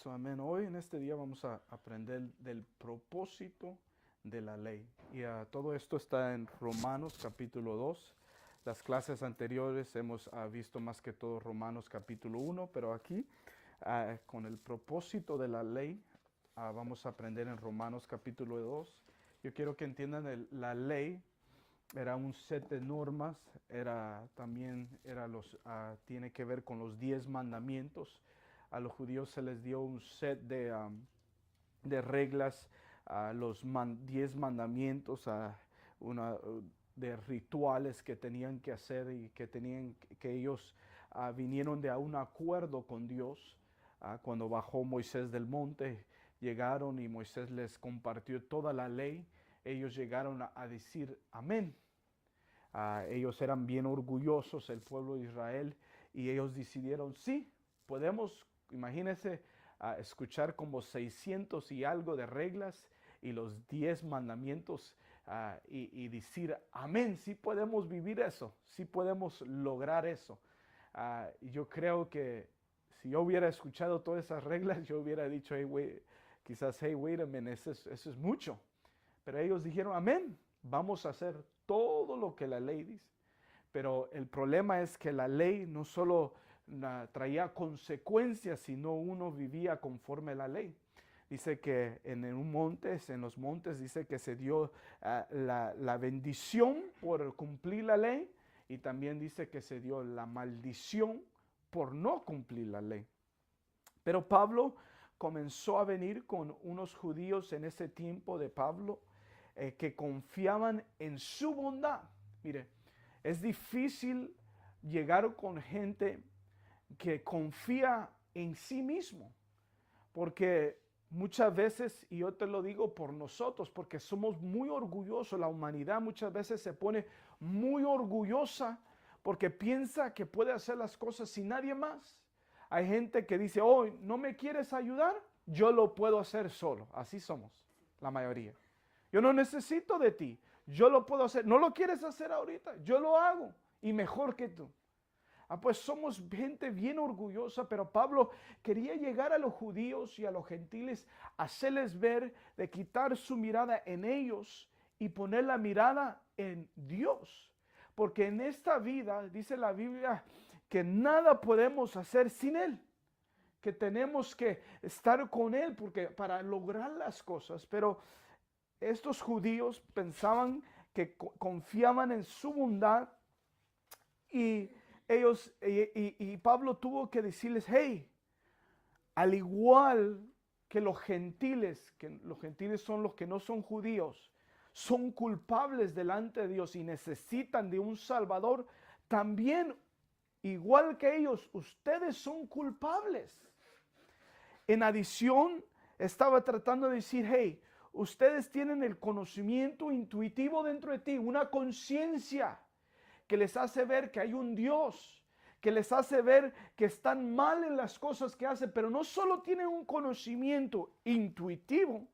Amén. Hoy en este día vamos a aprender del propósito de la ley. Y todo esto está en Romanos capítulo 2. Las clases anteriores hemos visto más que todo Romanos capítulo 1, pero aquí con el propósito de la ley vamos a aprender en Romanos capítulo 2. Yo quiero que entiendan la ley. Era un set de normas, tiene que ver con los 10 mandamientos. A los judíos se les dio un set de reglas, los 10 mandamientos, de rituales que tenían que hacer y que ellos vinieron de un acuerdo con Dios. Cuando bajó Moisés del monte, llegaron y Moisés les compartió toda la ley. Ellos llegaron a decir amén. Ellos eran bien orgullosos, el pueblo de Israel, y ellos decidieron, sí, podemos, imagínense, escuchar como 600 y algo de reglas y los 10 mandamientos y decir, amén, sí podemos vivir eso, sí podemos lograr eso. Yo creo que si yo hubiera escuchado todas esas reglas, yo hubiera dicho, hey, wait a minute, eso es mucho. Pero ellos dijeron, amén, vamos a hacer todo lo que la ley dice. Pero el problema es que la ley no solo traía consecuencias, sino uno vivía conforme a la ley. Dice que en los montes, dice que se dio la bendición por cumplir la ley, y también dice que se dio la maldición por no cumplir la ley. Pero Pablo comenzó a venir con unos judíos en ese tiempo de Pablo, que confiaban en su bondad. Mire, es difícil llegar con gente que confía en sí mismo, porque muchas veces, y yo te lo digo por nosotros, porque somos muy orgullosos, la humanidad muchas veces se pone muy orgullosa porque piensa que puede hacer las cosas sin nadie más. Hay gente que dice, oh, ¿no me quieres ayudar? Yo lo puedo hacer solo. Así somos, la mayoría. Yo no necesito de ti, yo lo puedo hacer. ¿No lo quieres hacer ahorita? Yo lo hago y mejor que tú. Pues somos gente bien orgullosa, pero Pablo quería llegar a los judíos y a los gentiles, hacerles ver, de quitar su mirada en ellos y poner la mirada en Dios. Porque en esta vida, dice la Biblia, que nada podemos hacer sin Él, que tenemos que estar con Él para lograr las cosas. Pero estos judíos pensaban que confiaban en su bondad, y Pablo tuvo que decirles, hey, al igual que los gentiles son los que no son judíos, son culpables delante de Dios y necesitan de un Salvador, también, igual que ellos, ustedes son culpables. En adición, estaba tratando de decir, hey, ustedes tienen el conocimiento intuitivo dentro de ti, una conciencia que les hace ver que hay un Dios, que les hace ver que están mal en las cosas que hacen, pero no solo tienen un conocimiento intuitivo,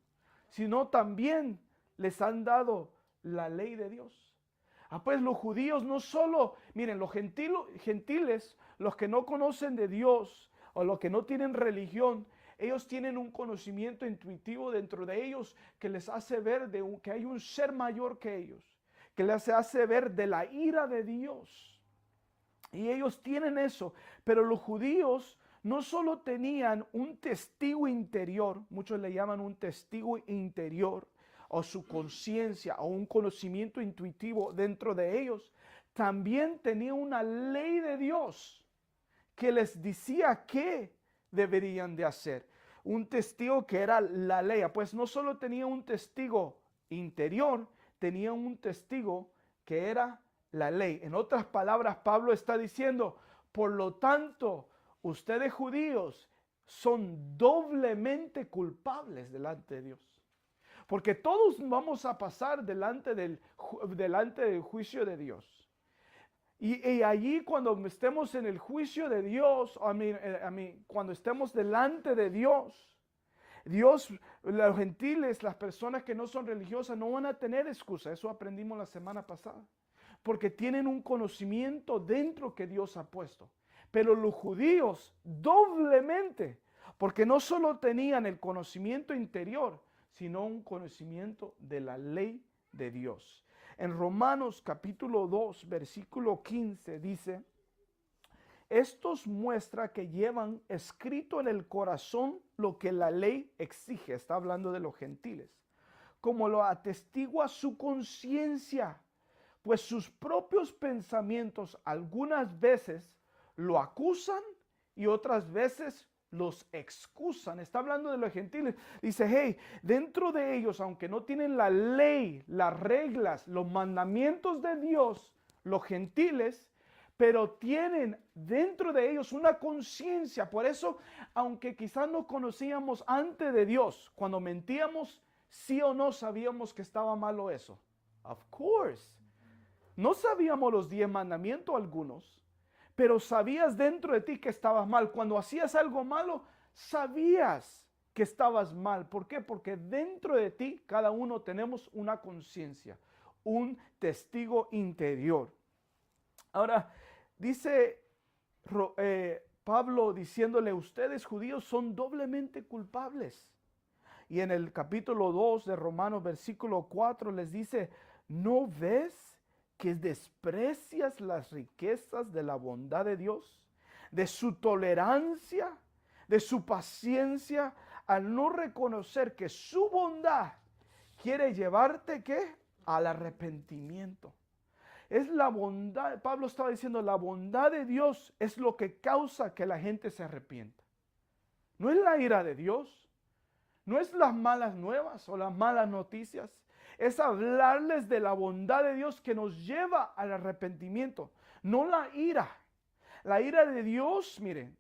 sino también les han dado la ley de Dios. Pues los judíos no solo, miren, los gentiles, los que no conocen de Dios o los que no tienen religión, ellos tienen un conocimiento intuitivo dentro de ellos que les hace ver que hay un ser mayor que ellos, que les hace ver de la ira de Dios. Y ellos tienen eso, pero los judíos no solo tenían un testigo interior, muchos le llaman un testigo interior, o su conciencia, o un conocimiento intuitivo dentro de ellos, también tenían una ley de Dios que les decía qué deberían de hacer. Un testigo que era la ley. Pues no solo tenía un testigo interior, tenía un testigo que era la ley. En otras palabras, Pablo está diciendo, por lo tanto, ustedes judíos son doblemente culpables delante de Dios. Porque todos vamos a pasar delante del juicio de Dios. Y allí cuando estemos en el juicio de Dios, cuando estemos delante de Dios, los gentiles, las personas que no son religiosas, no van a tener excusa. Eso aprendimos la semana pasada. Porque tienen un conocimiento dentro que Dios ha puesto. Pero los judíos doblemente, porque no solo tenían el conocimiento interior, sino un conocimiento de la ley de Dios. En Romanos capítulo 2, versículo 15 dice: estos muestra que llevan escrito en el corazón lo que la ley exige. Está hablando de los gentiles. Como lo atestigua su conciencia, pues sus propios pensamientos algunas veces lo acusan y otras veces los excusan. Está hablando de los gentiles. Dice, hey, dentro de ellos, aunque no tienen la ley, las reglas, los mandamientos de Dios, los gentiles, pero tienen dentro de ellos una conciencia. Por eso, aunque quizás no conocíamos antes de Dios, cuando mentíamos, sí o no sabíamos que estaba malo eso. Of course. No sabíamos los 10 mandamientos algunos, pero sabías dentro de ti que estabas mal. Cuando hacías algo malo, sabías que estabas mal. ¿Por qué? Porque dentro de ti, cada uno tenemos una conciencia, un testigo interior. Ahora, dice Pablo diciéndole, ustedes judíos son doblemente culpables. Y en el capítulo 2 de Romanos, versículo 4, les dice, ¿no ves que desprecias las riquezas de la bondad de Dios, de su tolerancia, de su paciencia, al no reconocer que su bondad quiere llevarte, ¿qué? Al arrepentimiento? Es la bondad, Pablo estaba diciendo, la bondad de Dios es lo que causa que la gente se arrepienta. No es la ira de Dios, no es las malas nuevas o las malas noticias, es hablarles de la bondad de Dios que nos lleva al arrepentimiento, no la ira. La ira de Dios, miren,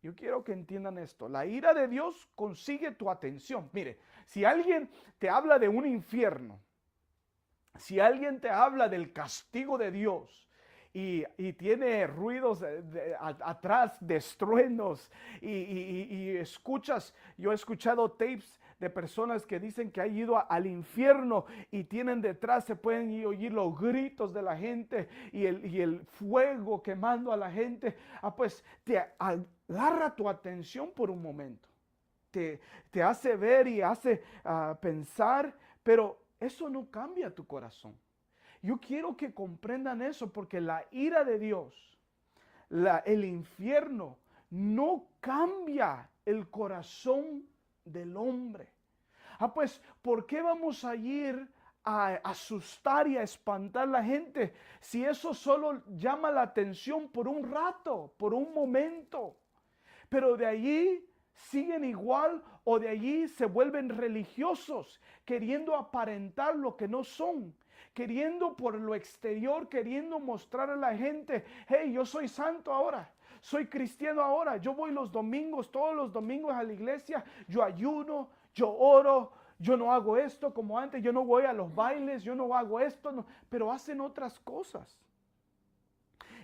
yo quiero que entiendan esto, la ira de Dios consigue tu atención. Mire, si alguien te habla de un infierno, si alguien te habla del castigo de Dios y tiene ruidos atrás de estruendos y escuchas, yo he escuchado tapes de personas que dicen que han ido al infierno y tienen detrás, se pueden oír los gritos de la gente y el fuego quemando a la gente, pues te agarra tu atención por un momento, te hace ver y hace pensar, pero eso no cambia tu corazón. Yo quiero que comprendan eso porque la ira de Dios, el infierno, no cambia el corazón del hombre. Pues, ¿por qué vamos a ir a asustar y a espantar a la gente si eso solo llama la atención por un rato, por un momento? Pero de allí siguen igual o de allí se vuelven religiosos, queriendo aparentar lo que no son, queriendo por lo exterior, queriendo mostrar a la gente, hey, yo soy santo ahora, soy cristiano ahora, yo voy los domingos, todos los domingos a la iglesia, yo ayuno, yo oro, yo no hago esto como antes, yo no voy a los bailes, yo no hago esto, no, pero hacen otras cosas.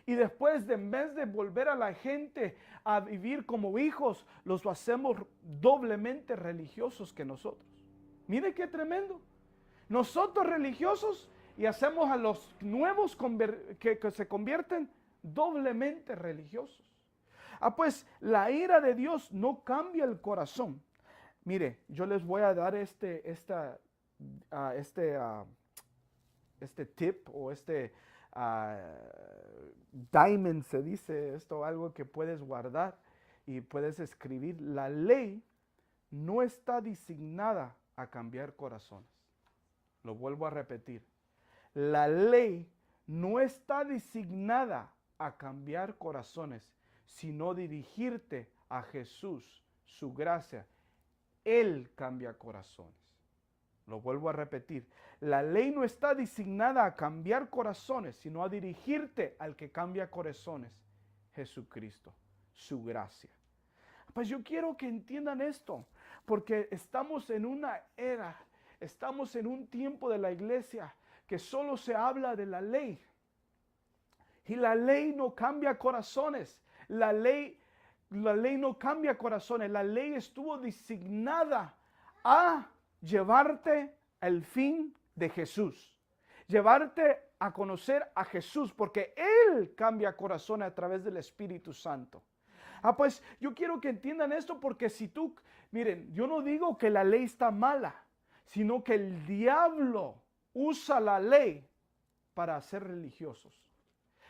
Y después, en vez de volver a la gente a vivir como hijos, los hacemos doblemente religiosos que nosotros. Mire qué tremendo. Nosotros religiosos y hacemos a los nuevos que se convierten doblemente religiosos. Pues la ira de Dios no cambia el corazón. Mire, yo les voy a dar este tip o diamond, se dice esto, algo que puedes guardar y puedes escribir. La ley no está designada a cambiar corazones. Lo vuelvo a repetir. La ley no está designada a cambiar corazones, sino dirigirte a Jesús, su gracia. Él cambia corazones. Lo vuelvo a repetir. La ley no está designada a cambiar corazones, sino a dirigirte al que cambia corazones, Jesucristo, su gracia. Pues yo quiero que entiendan esto, porque estamos en una era, estamos en un tiempo de la iglesia que solo se habla de la ley. Y la ley no cambia corazones. La ley no cambia corazones. La ley estuvo designada a llevarte al fin de Jesús, llevarte a conocer a Jesús, porque Él cambia corazones a través del Espíritu Santo. Pues yo quiero que entiendan esto porque miren, yo no digo que la ley está mala, sino que el diablo usa la ley para ser religiosos.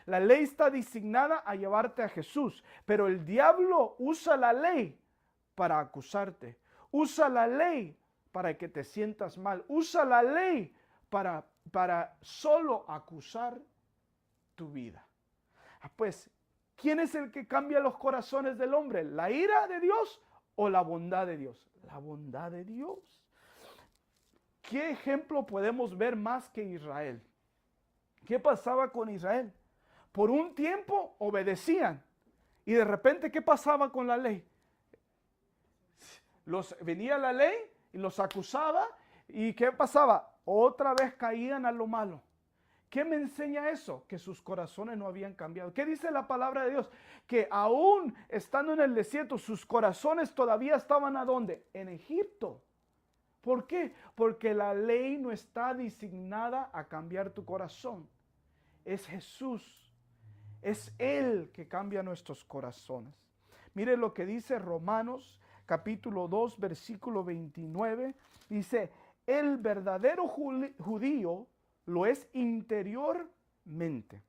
La ley está designada a llevarte a Jesús, pero el diablo usa la ley para acusarte. Usa la ley para que te sientas mal. Usa la ley para solo acusar tu vida. Pues, ¿quién es el que cambia los corazones del hombre? ¿La ira de Dios o la bondad de Dios? La bondad de Dios. ¿Qué ejemplo podemos ver más que Israel? ¿Qué pasaba con Israel? Por un tiempo obedecían y de repente, ¿qué pasaba con la ley? Venía la ley y los acusaba y ¿qué pasaba? Otra vez caían a lo malo. ¿Qué me enseña eso? Que sus corazones no habían cambiado. ¿Qué dice la palabra de Dios? Que aún estando en el desierto, sus corazones todavía estaban ¿a dónde? En Egipto. ¿Por qué? Porque la ley no está designada a cambiar tu corazón. Es Jesús. Es Él que cambia nuestros corazones. Mire lo que dice Romanos capítulo 2, versículo 29. Dice, el verdadero judío lo es interiormente.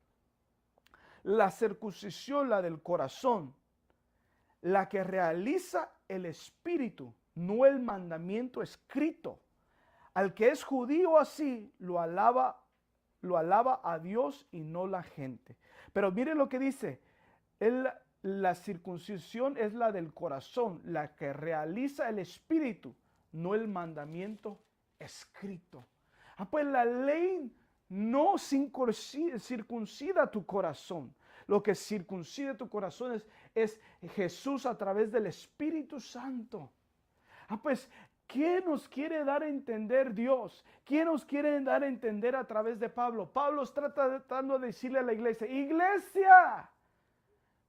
La circuncisión, la del corazón, la que realiza el espíritu, no el mandamiento escrito. Al que es judío así, lo alaba a Dios y no la gente. Pero mire lo que dice, la circuncisión es la del corazón, la que realiza el espíritu, no el mandamiento escrito. Pues la ley no circuncida tu corazón. Lo que circuncida tu corazón es Jesús a través del Espíritu Santo. Pues, ¿qué nos quiere dar a entender Dios? ¿Qué nos quiere dar a entender a través de Pablo? Pablo está tratando de decirle a la iglesia, iglesia,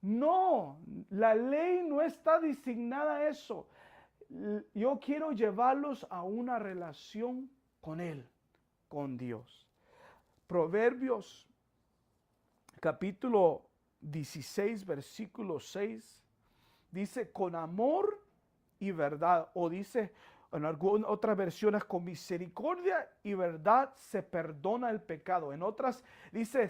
no, la ley no está designada a eso. Yo quiero llevarlos a una relación con Él, con Dios. Proverbios capítulo 16, versículo 6, dice, con amor y verdad, o dice en algunas otras versiones, con misericordia y verdad se perdona el pecado. En otras dice,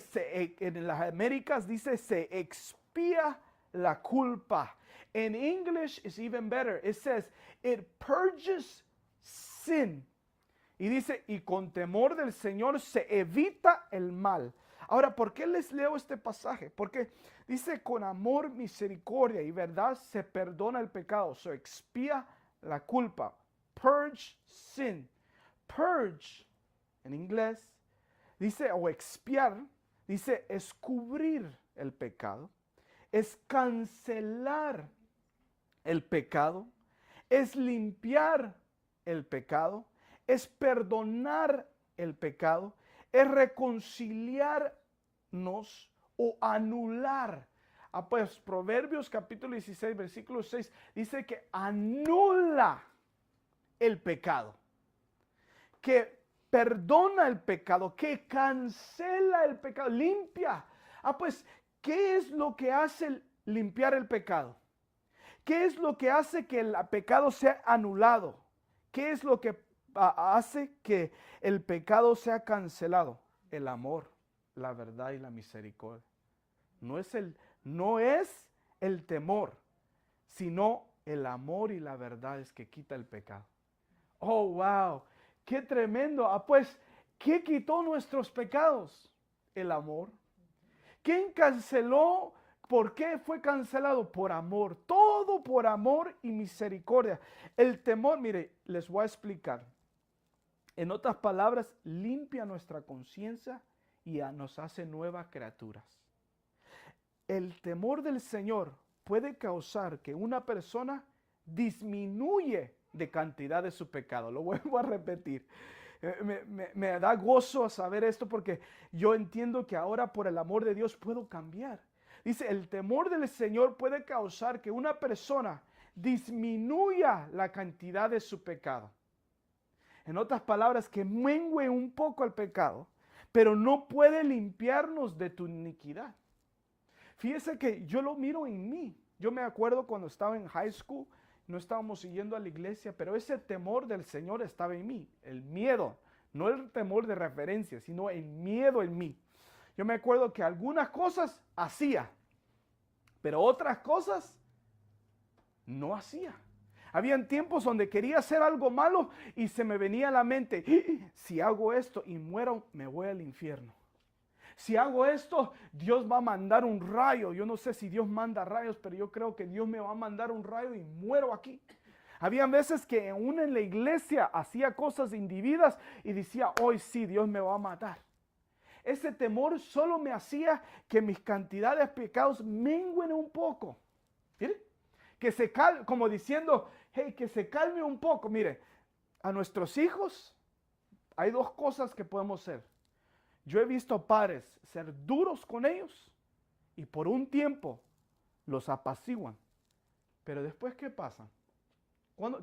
en las Américas dice, se expía la culpa. In English it's even better. It says, it purges sin. Y dice, y con temor del Señor se evita el mal. Ahora, ¿por qué les leo este pasaje? Porque dice, con amor, misericordia y verdad se perdona el pecado, se expía la culpa. Purge sin. Purge, en inglés, dice, o expiar, dice, es cubrir el pecado, es cancelar el pecado, es limpiar el pecado, es perdonar el pecado, es reconciliarnos o anular. Pues Proverbios capítulo 16, versículo 6 dice que anula el pecado, que perdona el pecado, que cancela el pecado, limpia. Pues, ¿qué es lo que hace limpiar el pecado? ¿Qué es lo que hace que el pecado sea anulado? ¿Qué es lo que hace que el pecado sea cancelado? El amor, la verdad y la misericordia. No es el temor, sino el amor y la verdad es que quita el pecado. Oh, wow, qué tremendo. Pues, ¿qué quitó nuestros pecados? El amor. ¿Quién canceló? ¿Por qué fue cancelado? Por amor. Todo por amor y misericordia. El temor, mire, les voy a explicar. En otras palabras, limpia nuestra conciencia y nos hace nuevas criaturas. El temor del Señor puede causar que una persona disminuye de cantidad de su pecado. Lo vuelvo a repetir. Me da gozo saber esto porque yo entiendo que ahora por el amor de Dios puedo cambiar. Dice, el temor del Señor puede causar que una persona disminuya la cantidad de su pecado. En otras palabras, que mengue un poco el pecado, pero no puede limpiarnos de tu iniquidad. Fíjese que yo lo miro en mí. Yo me acuerdo cuando estaba en high school, no estábamos siguiendo a la iglesia, pero ese temor del Señor estaba en mí, el miedo, no el temor de referencia, sino el miedo en mí. Yo me acuerdo que algunas cosas hacía, pero otras cosas no hacía. Habían tiempos donde quería hacer algo malo y se me venía a la mente, si hago esto y muero, me voy al infierno. Si hago esto, Dios va a mandar un rayo. Yo no sé si Dios manda rayos, pero yo creo que Dios me va a mandar un rayo y muero aquí. Habían veces que aún en la iglesia hacía cosas indebidas y decía, hoy sí, Dios me va a matar. Ese temor solo me hacía que mis cantidades de pecados menguen un poco. ¿Mire? Que se calme, como diciendo, hey, que se calme un poco. Mire, a nuestros hijos hay dos cosas que podemos hacer. Yo he visto padres ser duros con ellos y por un tiempo los apaciguan. Pero después, ¿qué pasa?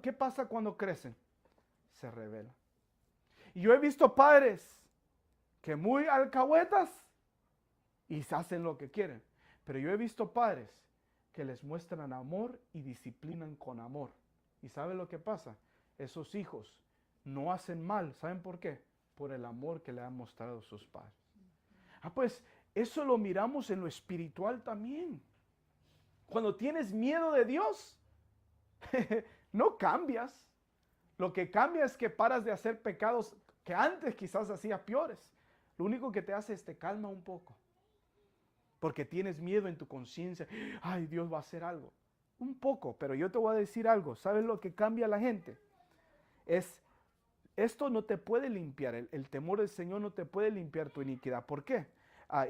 ¿Qué pasa cuando crecen? Se rebelan. Y yo he visto padres que muy alcahuetas y hacen lo que quieren. Pero yo he visto padres que les muestran amor y disciplinan con amor. ¿Y sabe lo que pasa? Esos hijos no hacen mal. ¿Saben por qué? Por el amor que le han mostrado sus padres. Pues eso lo miramos en lo espiritual también. Cuando tienes miedo de Dios, no cambias. Lo que cambia es que paras de hacer pecados que antes quizás hacías peores. Lo único que te hace es te calma un poco. Porque tienes miedo en tu conciencia. Ay, Dios va a hacer algo. Un poco, pero yo te voy a decir algo. ¿Sabes lo que cambia a la gente? Esto no te puede limpiar. El temor del Señor no te puede limpiar tu iniquidad. ¿Por qué?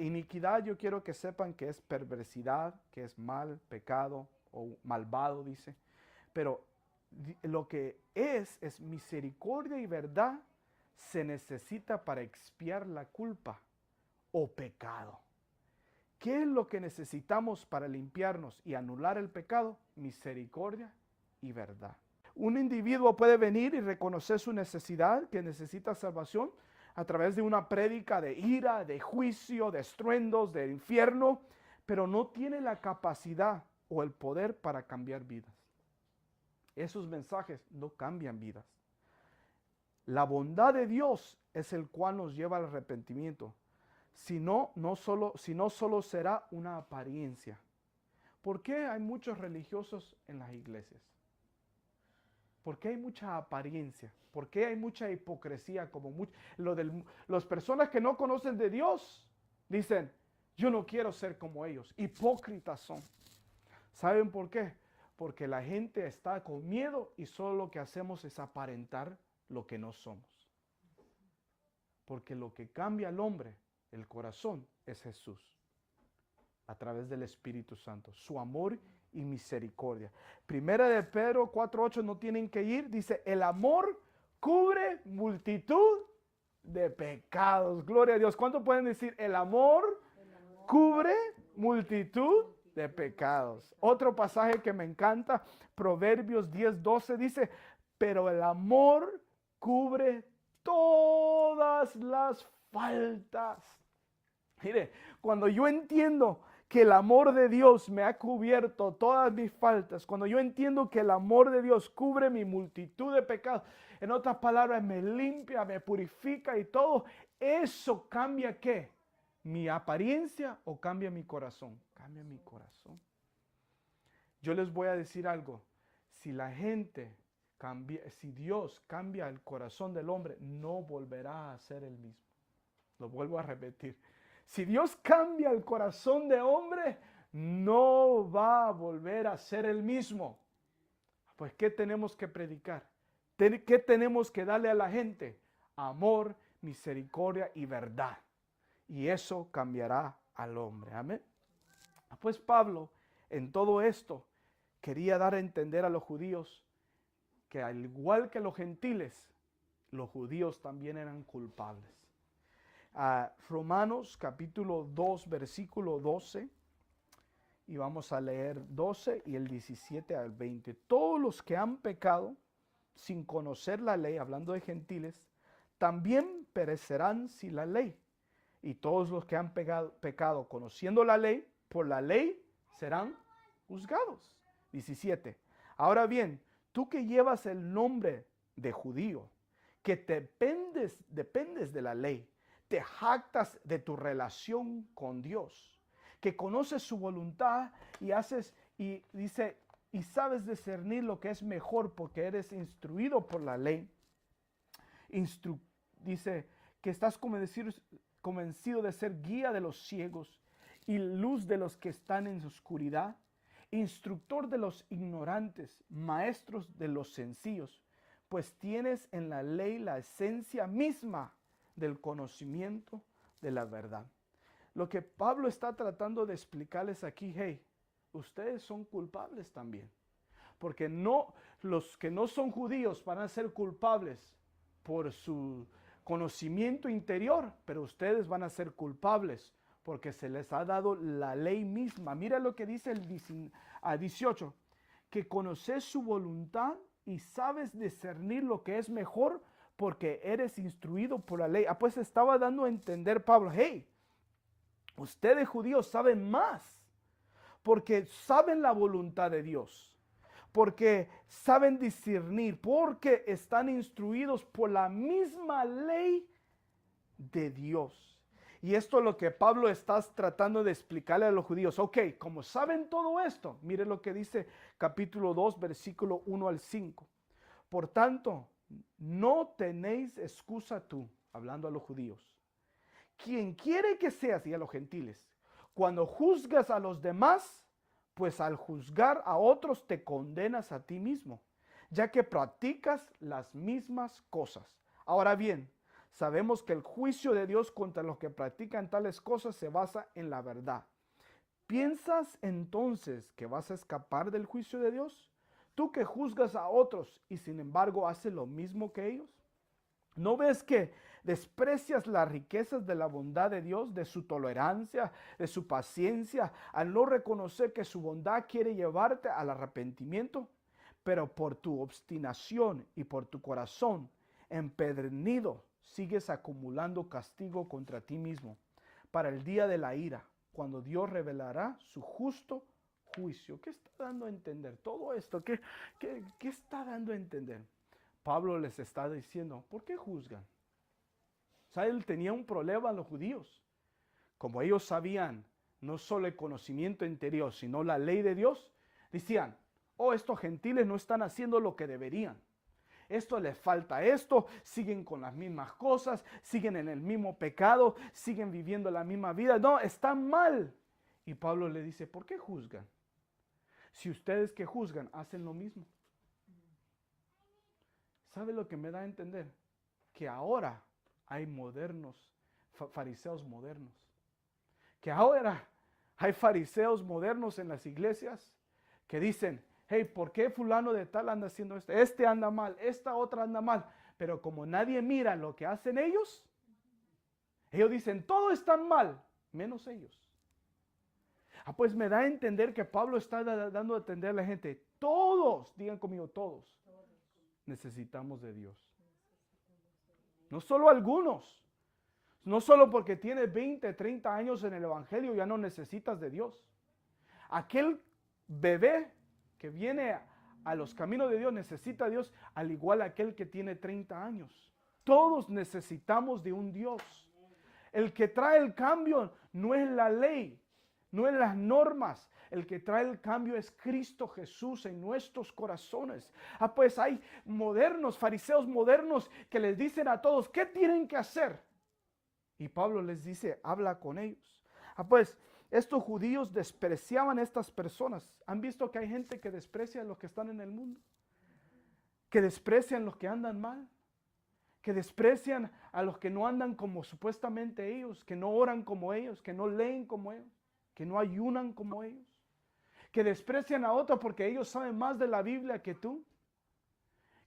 Iniquidad, yo quiero que sepan que es perversidad, que es mal, pecado o malvado, dice. Pero lo que es misericordia y verdad se necesita para expiar la culpa o pecado. ¿Qué es lo que necesitamos para limpiarnos y anular el pecado? Misericordia y verdad. Un individuo puede venir y reconocer su necesidad, que necesita salvación, a través de una prédica de ira, de juicio, de estruendos, de infierno, pero no tiene la capacidad o el poder para cambiar vidas. Esos mensajes no cambian vidas. La bondad de Dios es el cual nos lleva al arrepentimiento. Si no solo será una apariencia. ¿Por qué hay muchos religiosos en las iglesias? ¿Por qué hay mucha apariencia? ¿Por qué hay mucha hipocresía? Las personas que no conocen de Dios dicen, yo no quiero ser como ellos. Hipócritas son. ¿Saben por qué? Porque la gente está con miedo y solo lo que hacemos es aparentar lo que no somos. Porque lo que cambia al hombre, el corazón, es Jesús. A través del Espíritu Santo. Su amor y misericordia. Primera de Pedro 4:8, no tienen que ir. Dice, el amor cubre multitud de pecados. Gloria a Dios. ¿Cuánto pueden decir? El amor cubre multitud de pecados. Otro pasaje que me encanta, Proverbios 10:12, dice, pero el amor cubre todas las faltas. Mire, cuando yo entiendo que el amor de Dios me ha cubierto todas mis faltas, cuando yo entiendo que el amor de Dios cubre mi multitud de pecados, en otras palabras, me limpia, me purifica y todo, eso cambia ¿qué? ¿Mi apariencia o cambia mi corazón? Cambia mi corazón. Yo les voy a decir algo, si Dios cambia el corazón del hombre, no volverá a ser el mismo. Lo vuelvo a repetir. Si Dios cambia el corazón de hombre, no va a volver a ser el mismo. Pues, ¿qué tenemos que predicar? ¿Qué tenemos que darle a la gente? Amor, misericordia y verdad. Y eso cambiará al hombre. Amén. Pues Pablo, en todo esto, quería dar a entender a los judíos que al igual que los gentiles, los judíos también eran culpables. Romanos capítulo 2, versículo 12, y vamos a leer 12 y el 17 al 20. Todos los que han pecado sin conocer la ley, hablando de gentiles, también perecerán sin la ley. Y todos los que han pecado conociendo la ley, por la ley serán juzgados. 17. Ahora bien, tú que llevas el nombre de judío, que dependes de la ley, te jactas de tu relación con Dios, que conoces su voluntad y y sabes discernir lo que es mejor porque eres instruido por la ley. Dice que estás convencido de ser guía de los ciegos y luz de los que están en oscuridad, instructor de los ignorantes, maestros de los sencillos, pues tienes en la ley la esencia misma del conocimiento de la verdad. Lo que Pablo está tratando de explicarles aquí, hey, ustedes son culpables también. Porque los que no son judíos van a ser culpables por su conocimiento interior, pero ustedes van a ser culpables porque se les ha dado la ley misma. Mira lo que dice el 18, que conoces su voluntad y sabes discernir lo que es mejor porque eres instruido por la ley. Pues estaba dando a entender Pablo, hey, ustedes judíos saben más porque saben la voluntad de Dios, porque saben discernir, porque están instruidos por la misma ley de Dios. Y esto es lo que Pablo está tratando de explicarle a los judíos. Ok, como saben todo esto, mire lo que dice capítulo 2, versículo 1 al 5. Por tanto, no tenéis excusa tú, hablando a los judíos. Quien quiere que seas, y a los gentiles, cuando juzgas a los demás, pues al juzgar a otros te condenas a ti mismo, ya que practicas las mismas cosas. Ahora bien, sabemos que el juicio de Dios contra los que practican tales cosas se basa en la verdad. ¿Piensas entonces que vas a escapar del juicio de Dios? Tú que juzgas a otros y sin embargo haces lo mismo que ellos. ¿No ves que desprecias las riquezas de la bondad de Dios, de su tolerancia, de su paciencia, al no reconocer que su bondad quiere llevarte al arrepentimiento? Pero por tu obstinación y por tu corazón empedernido, sigues acumulando castigo contra ti mismo para el día de la ira, cuando Dios revelará su justo juicio. ¿Qué está dando a entender todo esto? ¿Qué está dando a entender? Pablo les está diciendo, ¿por qué juzgan? O sea, él tenía un problema a los judíos. Como ellos sabían no solo el conocimiento interior, sino la ley de Dios, decían, oh, estos gentiles no están haciendo lo que deberían. Esto les falta esto, siguen con las mismas cosas, siguen en el mismo pecado, siguen viviendo la misma vida. No, están mal. Y Pablo le dice, ¿por qué juzgan? Si ustedes que juzgan hacen lo mismo. ¿Sabe lo que me da a entender? Que ahora hay fariseos modernos. Que ahora hay fariseos modernos en las iglesias que dicen, hey, ¿por qué fulano de tal anda haciendo esto? Este anda mal, esta otra anda mal. Pero como nadie mira lo que hacen ellos dicen, todos están mal, menos ellos. Pues me da a entender que Pablo está dando a entender a la gente, todos, digan conmigo, todos necesitamos de Dios. No solo algunos. No solo porque tienes 20, 30 años en el evangelio ya no necesitas de Dios. Aquel bebé que viene a los caminos de Dios necesita a Dios al igual aquel que tiene 30 años. Todos necesitamos de un Dios. El que trae el cambio no es la ley, no es las normas. El que trae el cambio es Cristo Jesús en nuestros corazones. Pues hay fariseos modernos que les dicen a todos, ¿qué tienen que hacer? Y Pablo les dice, habla con ellos. Pues estos judíos despreciaban a estas personas. ¿Han visto que hay gente que desprecia a los que están en el mundo? Que desprecian a los que andan mal. Que desprecian a los que no andan como supuestamente ellos, que no oran como ellos, que no leen como ellos, que no ayunan como ellos. Que desprecian a otros porque ellos saben más de la Biblia que tú.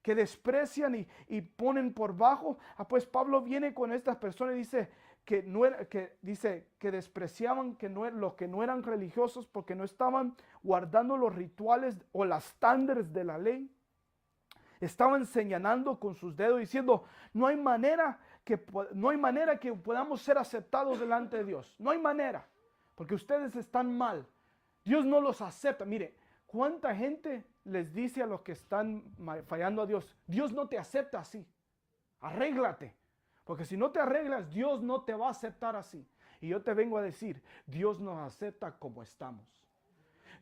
Que desprecian y ponen por bajo. Pues Pablo viene con estas personas y dice que despreciaban los que no eran religiosos porque no estaban guardando los rituales o las estándares de la ley. Estaban señalando con sus dedos diciendo, no hay manera que podamos ser aceptados delante de Dios. No hay manera, porque ustedes están mal. Dios no los acepta. Mire, ¿cuánta gente les dice a los que están fallando a Dios? Dios no te acepta así. Arréglate. Porque si no te arreglas, Dios no te va a aceptar así. Y yo te vengo a decir, Dios nos acepta como estamos.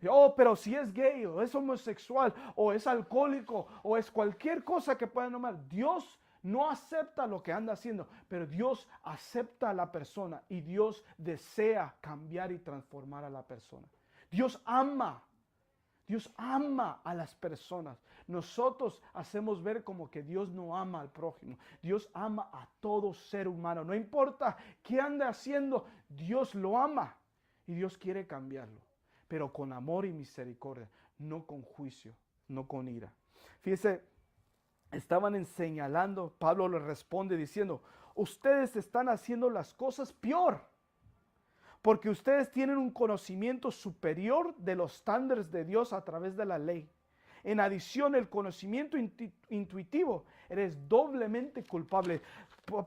Oh, pero si es gay, o es homosexual, o es alcohólico, o es cualquier cosa que pueda nombrar, Dios no acepta lo que anda haciendo, pero Dios acepta a la persona y Dios desea cambiar y transformar a la persona. Dios ama a las personas. Nosotros hacemos ver como que Dios no ama al prójimo. Dios ama a todo ser humano. No importa qué ande haciendo, Dios lo ama y Dios quiere cambiarlo. Pero con amor y misericordia, no con juicio, no con ira. Fíjese, estaban señalando, Pablo le responde diciendo, ustedes están haciendo las cosas peor, porque ustedes tienen un conocimiento superior de los estándares de Dios a través de la ley. En adición, el conocimiento intuitivo, eres doblemente culpable.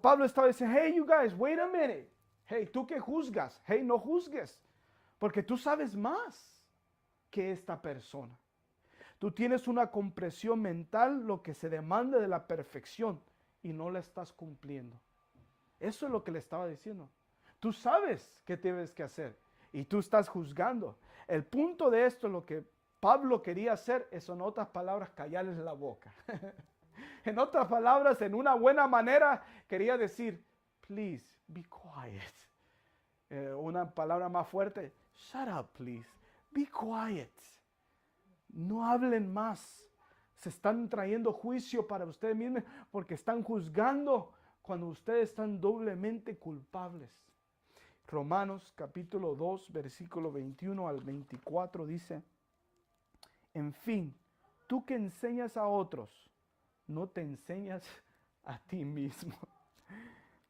Pablo estaba diciendo, hey, you guys, wait a minute. Hey, tú que juzgas, hey, no juzgues. Porque tú sabes más que esta persona. Tú tienes una comprensión mental, lo que se demanda de la perfección, y no la estás cumpliendo. Eso es lo que le estaba diciendo. Tú sabes qué debes que hacer y tú estás juzgando. El punto de esto, lo que Pablo quería hacer, es en otras palabras, callarles la boca. En otras palabras, en una buena manera, quería decir, please, be quiet. Una palabra más fuerte, shut up, please. Be quiet. No hablen más. Se están trayendo juicio para ustedes mismos porque están juzgando cuando ustedes están doblemente culpables. Romanos capítulo 2, versículo 21 al 24 dice, en fin, tú que enseñas a otros, no te enseñas a ti mismo.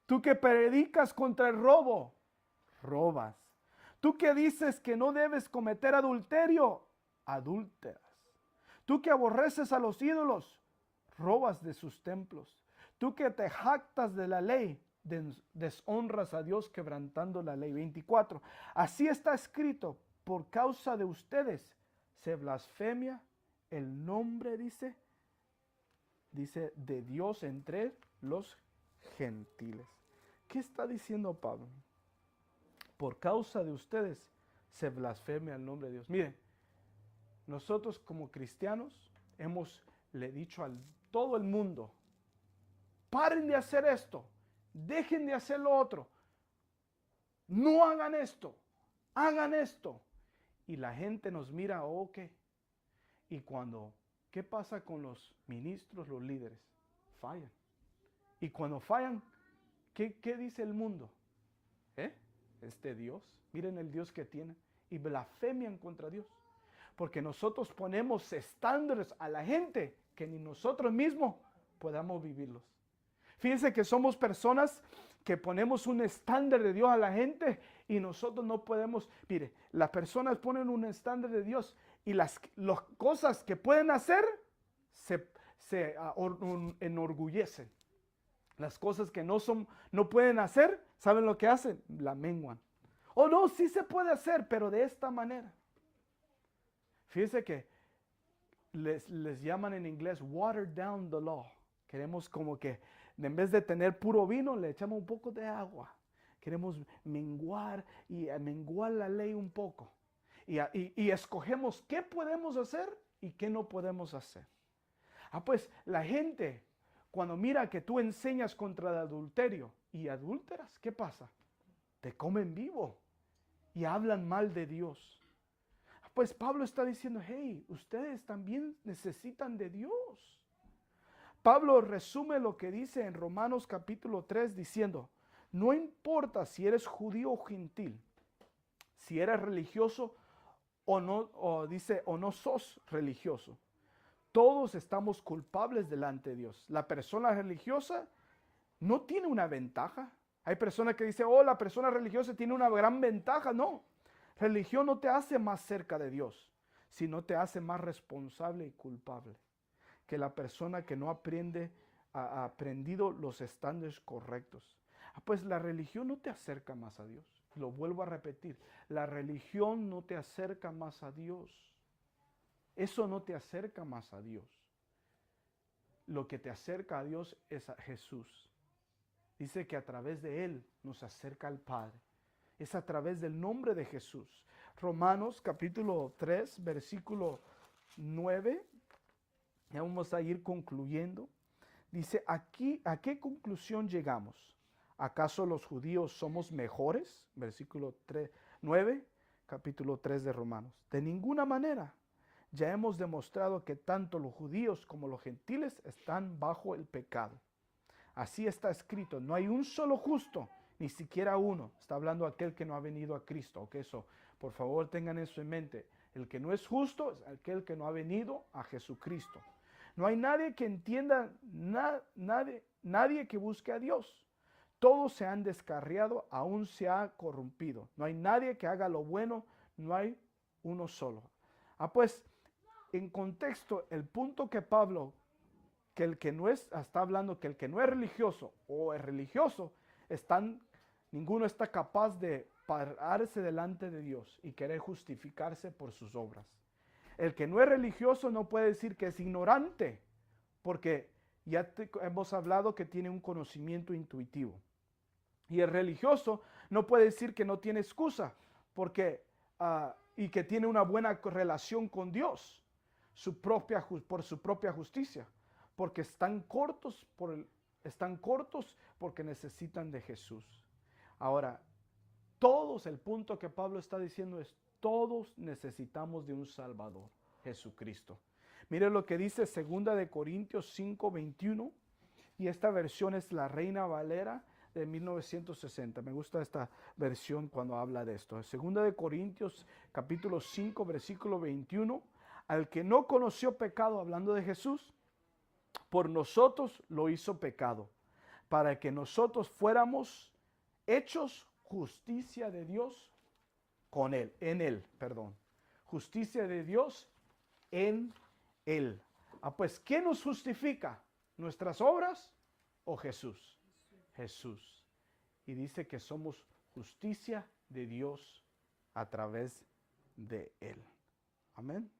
Tú que predicas contra el robo, robas. Tú que dices que no debes cometer adulterio, adúlteras. Tú que aborreces a los ídolos, robas de sus templos. Tú que te jactas de la ley, deshonras a Dios quebrantando la ley. 24. Así está escrito, por causa de ustedes se blasfemia el nombre, dice de Dios entre los gentiles. ¿Qué está diciendo Pablo? Por causa de ustedes se blasfemia el nombre de Dios. Miren, nosotros como cristianos le dicho a todo el mundo, paren de hacer esto, dejen de hacer lo otro, no hagan esto, hagan esto. Y la gente nos mira, ok. Y ¿qué pasa con los ministros, los líderes? Fallan. Y cuando fallan, ¿qué dice el mundo? Este Dios, miren el Dios que tiene. Y blasfemian contra Dios. Porque nosotros ponemos estándares a la gente que ni nosotros mismos podamos vivirlos. Fíjense que somos personas que ponemos un estándar de Dios a la gente y nosotros no podemos. Mire, las personas ponen un estándar de Dios y las cosas que pueden hacer se enorgullecen. Las cosas que no pueden hacer, ¿saben lo que hacen? La menguan. Oh no, sí se puede hacer, pero de esta manera. Fíjense que les llaman en inglés water down the law. Queremos como que en vez de tener puro vino, le echamos un poco de agua. Queremos menguar la ley un poco. Y escogemos qué podemos hacer y qué no podemos hacer. Pues la gente, cuando mira que tú enseñas contra el adulterio y adúlteras, ¿qué pasa? Te comen vivo y hablan mal de Dios. Pues Pablo está diciendo, hey, ustedes también necesitan de Dios. Pablo resume lo que dice en Romanos capítulo 3 diciendo, no importa si eres judío o gentil, si eres religioso o no sos religioso. Todos estamos culpables delante de Dios. La persona religiosa no tiene una ventaja. Hay personas que dicen, la persona religiosa tiene una gran ventaja. No, religión no te hace más cerca de Dios, sino te hace más responsable y culpable que la persona que no ha aprendido los estándares correctos. Pues la religión no te acerca más a Dios. Lo vuelvo a repetir. La religión no te acerca más a Dios. Eso no te acerca más a Dios. Lo que te acerca a Dios es a Jesús. Dice que a través de Él nos acerca al Padre. Es a través del nombre de Jesús. Romanos capítulo 3, versículo 9. Ya vamos a ir concluyendo. Dice, aquí, ¿a qué conclusión llegamos? ¿Acaso los judíos somos mejores? Versículo 9, capítulo 3 de Romanos. De ninguna manera. Ya hemos demostrado que tanto los judíos como los gentiles están bajo el pecado. Así está escrito, no hay un solo justo, ni siquiera uno. Está hablando aquel que no ha venido a Cristo. ¿Ok? Eso, por favor, tengan eso en mente. El que no es justo es aquel que no ha venido a Jesucristo. No hay nadie que entienda, nadie que busque a Dios. Todos se han descarriado, aún se ha corrompido. No hay nadie que haga lo bueno, no hay uno solo. Pues, en contexto, el punto que Pablo, que el que no es, está hablando que el que no es religioso o es religioso, ninguno está capaz de pararse delante de Dios y querer justificarse por sus obras. El que no es religioso no puede decir que es ignorante, porque ya hemos hablado que tiene un conocimiento intuitivo. Y el religioso no puede decir que no tiene excusa, y que tiene una buena relación con Dios, por su propia justicia, porque están cortos porque necesitan de Jesús. Ahora, el punto que Pablo está diciendo es, todos necesitamos de un Salvador, Jesucristo. Mire lo que dice 2 de Corintios 5:21, y esta versión es la Reina Valera de 1960. Me gusta esta versión cuando habla de esto. 2 de Corintios capítulo 5, versículo 21, al que no conoció pecado, hablando de Jesús, por nosotros lo hizo pecado, para que nosotros fuéramos hechos justicia de Dios en él. Justicia de Dios en él. Pues, ¿quién nos justifica? ¿Nuestras obras o Jesús? Jesús. Y dice que somos justicia de Dios a través de él. Amén.